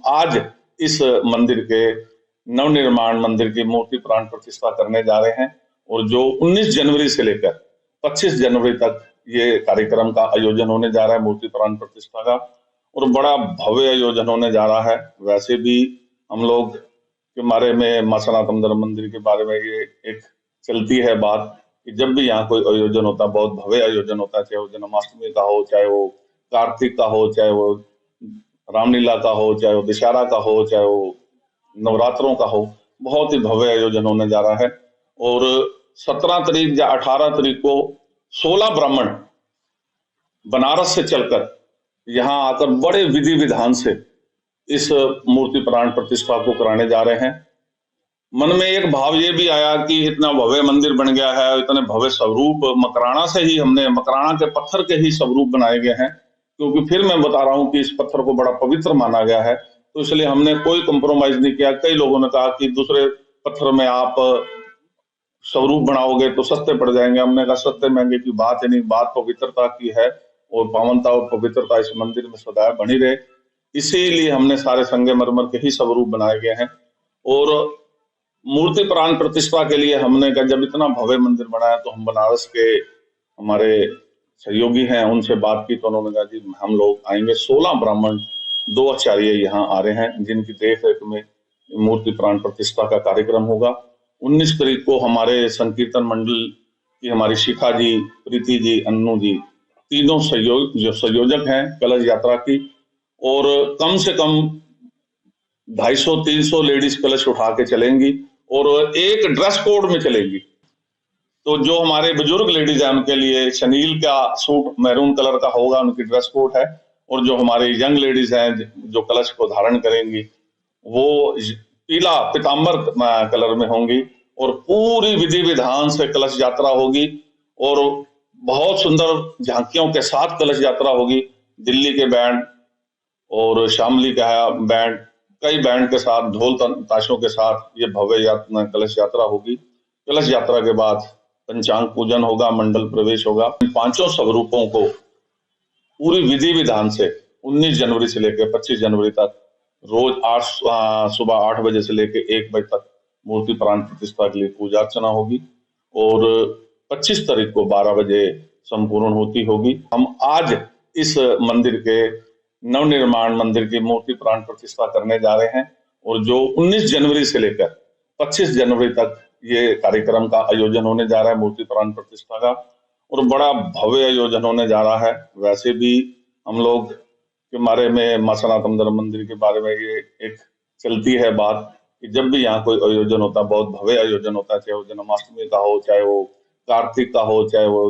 आज इस मंदिर के नवनिर्माण मंदिर की मूर्ति प्राण प्रतिष्ठा करने जा रहे हैं और जो 19 जनवरी से लेकर 25 जनवरी तक ये कार्यक्रम का आयोजन होने जा रहा है मूर्ति प्राण प्रतिष्ठा का, और बड़ा भव्य आयोजन होने जा रहा है। वैसे भी हम लोग के बारे में, मां सनातन धर्म मंदिर के बारे में ये एक चलती है बात कि जब भी यहाँ कोई आयोजन होता है, बहुत भव्य आयोजन होता है, चाहे वो जन्माष्टमी का हो, चाहे वो कार्तिक का हो, चाहे वो रामलीला का हो, चाहे वो दशहरा का हो, चाहे वो नवरात्रों का हो, बहुत ही भव्य आयोजन होने जा रहा है। और 17 तारीख या 18 तारीख को 16 ब्राह्मण बनारस से चलकर यहाँ आकर बड़े विधि विधान से इस मूर्ति प्राण प्रतिष्ठा को कराने जा रहे हैं। मन में एक भाव ये भी आया कि इतना भव्य मंदिर बन गया है, इतने भव्य स्वरूप मकराना से ही हमने, मकराना के पत्थर के ही स्वरूप बनाए गए हैं, क्योंकि फिर मैं बता रहा हूं कि इस पत्थर को बड़ा पवित्र माना गया है, तो इसलिए हमने कोई कंप्रोमाइज नहीं किया। कई लोगों ने कहा कि दूसरे पत्थर में आप स्वरूप बनाओगे तो सस्ते पड़ जाएंगे। हमने कहा सस्ते महंगे की बात है नहीं, बात पवित्रता की है और पावनता और पवित्रता इस मंदिर में सदैव बनी रहे, इसीलिए हमने सारे संगमरमर के ही स्वरूप बनाए गए हैं। और मूर्ति प्राण प्रतिष्ठा के लिए हमने कहा जब इतना भव्य मंदिर बनाया तो हम बनारस के हमारे सहयोगी हैं उनसे बात की, तो उन्होंने कहा जी हम लोग आएंगे। 16 ब्राह्मण, 2 आचार्य यहाँ आ रहे हैं जिनकी देख रेख में मूर्ति प्राण प्रतिष्ठा का कार्यक्रम होगा। 19 तारीख को हमारे संकीर्तन मंडल की हमारी शिखा जी, प्रीति जी, अन्नू जी, तीनों जो संयोजक हैं कलश यात्रा की, और कम से कम 250-300 लेडीज कलश उठा के चलेंगी और एक ड्रेस कोड में चलेंगी। तो जो हमारे बुजुर्ग लेडीज हैं उनके लिए शनील का सूट मैरून कलर का होगा, उनकी ड्रेस कोड है, और जो हमारी यंग लेडीज हैं जो कलश को धारण करेंगी वो पीला पीतांबर कलर में होंगी, और पूरी विधि विधान से कलश यात्रा होगी और बहुत सुंदर झांकियों के साथ कलश यात्रा होगी। दिल्ली के बैंड और शामली का बैंड, कई बैंड के साथ, ढोल ताशों के साथ ये भव्य कलश यात्रा होगी। कलश यात्रा के बाद पंचांग पूजन होगा, मंडल प्रवेश होगा। पांचों स्वरूपों को पूरी विधि विधान से 19 जनवरी से लेकर 25 जनवरी तक रोज सुबह 8 बजे से लेकर 1 बजे तक मूर्ति प्राण प्रतिष्ठा के लिए पूजा अर्चना होगी, और 25 तारीख को 12 बजे संपूर्ण होती होगी। हम आज इस मंदिर के नवनिर्माण मंदिर की मूर्ति प्राण प्रतिष्ठा करने जा रहे हैं, और जो 19 जनवरी से लेकर 25 जनवरी तक ये कार्यक्रम का आयोजन होने जा रहा है मूर्ति प्राण प्रतिष्ठा का, और बड़ा भव्य आयोजन होने जा रहा है। वैसे भी हम लोग के बारे में, मां सनातन धर्म मंदिर के बारे में ये एक चलती है बात कि जब भी यहाँ कोई आयोजन होता है, बहुत भव्य आयोजन होता है, चाहे वो जन्माष्टमी का हो, चाहे वो कार्तिक का हो, चाहे वो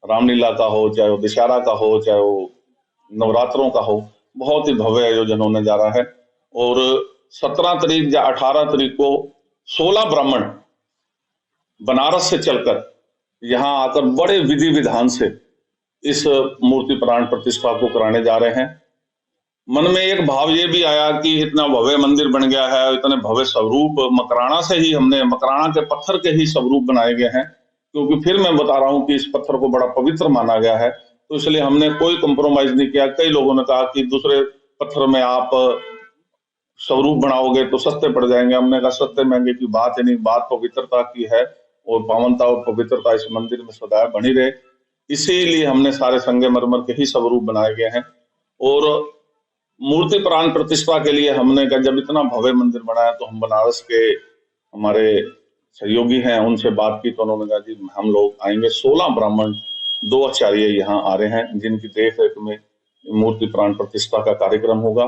रामलीला का हो, चाहे वो दशहरा का हो, चाहे वो नवरात्रों का हो, बहुत ही भव्य आयोजन होने जा रहा है। और 17 तारीख या 18 तारीख को 16 ब्राह्मण बनारस से चलकर यहाँ आकर बड़े विधि विधान से इस मूर्ति प्राण प्रतिष्ठा को कराने जा रहे हैं। मन में एक भाव ये भी आया कि इतना भव्य मंदिर बन गया है, इतने भव्य स्वरूप मकराना से ही हमने, मकराना के पत्थर के ही स्वरूप बनाए गए हैं, क्योंकि फिर मैं बता रहा हूं कि इस पत्थर को बड़ा पवित्र माना गया है, तो इसलिए हमने कोई कंप्रोमाइज नहीं किया। कई लोगों ने कहा कि दूसरे पत्थर में आप स्वरूप बनाओगे तो सस्ते पड़ जाएंगे। हमने कहा सस्ते महंगे की बात है नहीं, बात पवित्रता की है और पावनता और पवित्रता इस मंदिर में सदैव बनी रहे, इसीलिए हमने सारे संगमरमर के ही स्वरूप बनाए गए हैं। और मूर्ति प्राण प्रतिष्ठा के लिए हमने कहा जब इतना भव्य मंदिर बनाया तो हम बनारस के हमारे सहयोगी हैं उनसे बात की, तो उन्होंने कहा जी हम लोग आएंगे। 16 ब्राह्मण, 2 आचार्य यहाँ आ रहे हैं जिनकी देख रेख में मूर्ति प्राण प्रतिष्ठा का कार्यक्रम होगा।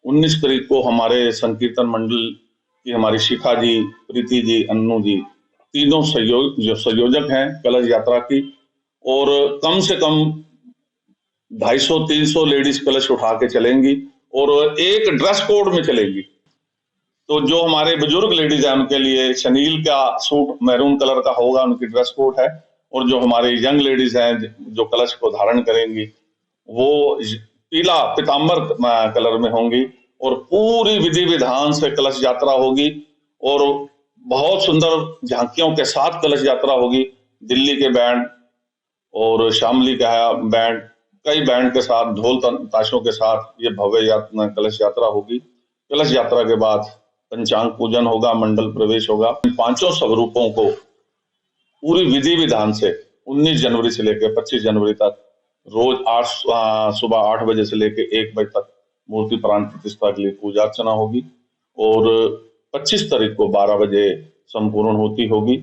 19 तारीख को हमारे संकीर्तन मंडल की हमारी शिखा जी, प्रीति जी, अन्नू जी, तीनों जो संयोजक हैं कलश यात्रा की, और कम से कम 250-300 लेडीज कलश उठा के चलेंगी और एक ड्रेस कोड में चलेंगी। तो जो हमारे बुजुर्ग लेडीज हैं उनके लिए शनील का सूट मैरून कलर का होगा, उनकी ड्रेस कोड है, और जो हमारे यंग लेडीज हैं जो कलश को धारण करेंगी वो पीला पीतांबर कलर में होंगी, और पूरी विधि विधान से कलश यात्रा होगी और बहुत सुंदर झांकियों के साथ कलश यात्रा होगी। दिल्ली के बैंड और शामली का बैंड, कई बैंड के साथ, ढोल ताशों के साथ ये भव्य कलश यात्रा होगी। कलश यात्रा के बाद पंचांग पूजन होगा, मंडल प्रवेश होगा। इन पांचों स्वरूपों को पूरी विधि विधान से 19 जनवरी से लेकर 25 जनवरी तक रोज सुबह 8 बजे से लेकर 1 बजे तक मूर्ति प्राण प्रतिष्ठा के लिए पूजा अर्चना होगी और 25 तारीख को 12 बजे संपूर्ण होती होगी।